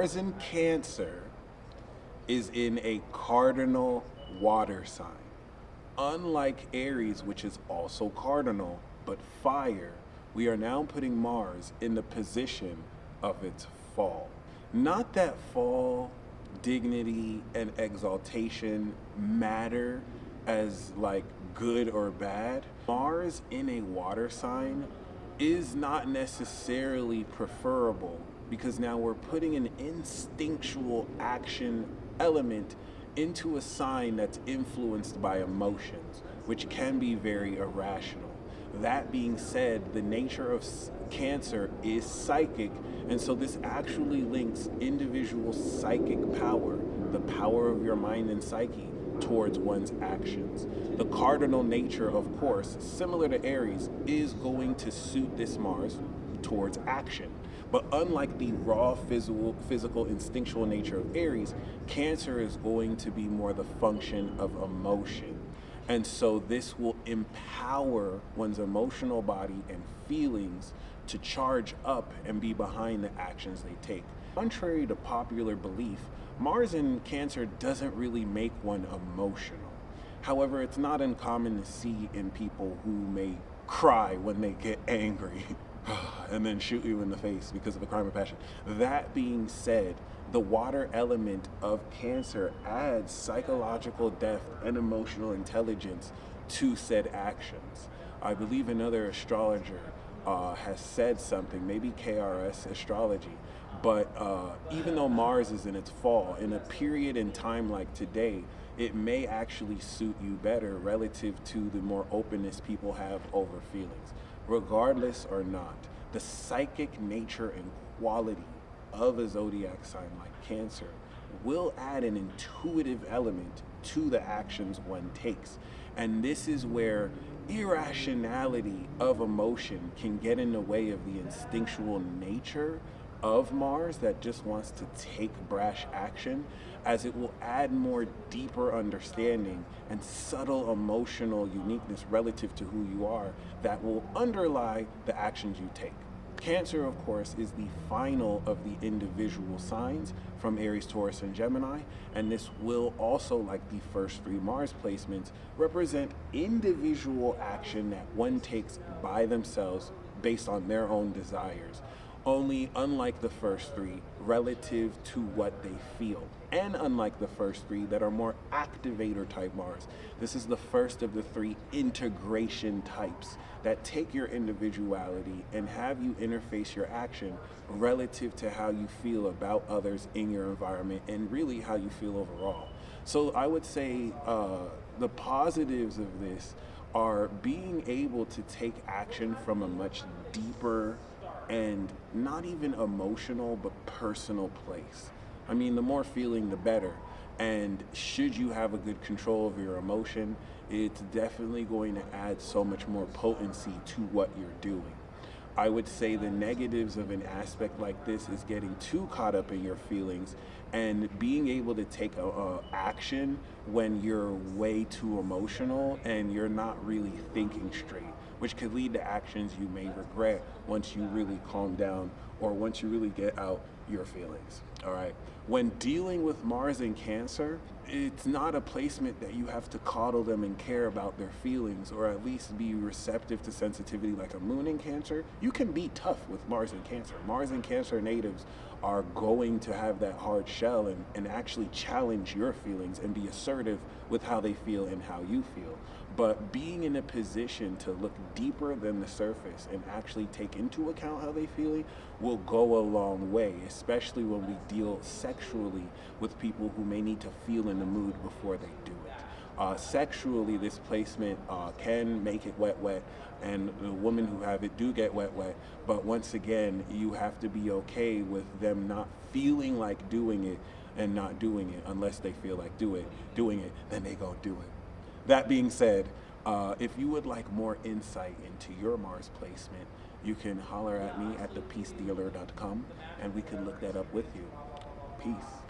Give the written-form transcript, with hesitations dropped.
Mars in Cancer is in a cardinal water sign. Unlike Aries, which is also cardinal, but fire, we are now putting Mars in the position of its fall. Not that fall, dignity, and exaltation matter as like good or bad. Mars in a water sign is not necessarily preferable because now we're putting an instinctual action element into a sign that's influenced by emotions, which can be very irrational. That being said, the nature of Cancer is psychic, and so this actually links individual psychic power, the power of your mind and psyche, towards one's actions. The cardinal nature, of course, similar to Aries, is going to suit this Mars towards action. But unlike the raw physical instinctual nature of Aries, Cancer is going to be more the function of emotion. And so this will empower one's emotional body and feelings to charge up and be behind the actions they take. Contrary to popular belief, Mars in Cancer doesn't really make one emotional. However, it's not uncommon to see in people who may cry when they get angry and then shoot you in the face because of a crime of passion. That being said, the water element of Cancer adds psychological depth and emotional intelligence to said actions. I believe another astrologer has said something, maybe KRS astrology, but even though Mars is in its fall, in a period in time like today, it may actually suit you better relative to the more openness people have over feelings. Regardless or not, the psychic nature and quality of a zodiac sign like Cancer will add an intuitive element to the actions one takes. And this is where irrationality of emotion can get in the way of the instinctual nature of Mars that just wants to take brash action, as it will add more deeper understanding and subtle emotional uniqueness relative to who you are that will underlie the actions you take. Cancer, of course, is the final of the individual signs from Aries, Taurus, and Gemini, and this will also, like the first three Mars placements, represent individual action that one takes by themselves based on their own desires, only unlike the first three, relative to what they feel. And unlike the first three that are more activator type Mars, this is the first of the three integration types that take your individuality and have you interface your action relative to how you feel about others in your environment and really how you feel overall. So I would say the positives of this are being able to take action from a much deeper and not even emotional but personal place. I mean, the more feeling, the better. And should you have a good control of your emotion, it's definitely going to add so much more potency to what you're doing. I would say the negatives of an aspect like this is getting too caught up in your feelings and being able to take a action when you're way too emotional and you're not really thinking straight, which could lead to actions you may regret once you really calm down or once you really get out your feelings. All right. When dealing with Mars in Cancer, it's not a placement that you have to coddle them and care about their feelings, or at least be receptive to sensitivity like a Moon in Cancer. You can be tough with Mars in Cancer. Mars in Cancer natives are going to have that hard shell and actually challenge your feelings and be assertive with how they feel and how you feel. But being in a position to look deeper than the surface and actually take into account how they feel will go a long way, especially when we deal sexually with people who may need to feel in the mood before they do it. Sexually, this placement can make it wet, and the women who have it do get wet. But once again, you have to be okay with them not feeling like doing it and not doing it unless they feel like doing it, then they go do it. That being said, if you would like more insight into your Mars placement, you can holler at me at thepeacedealer.com and we can look that up with you. Peace.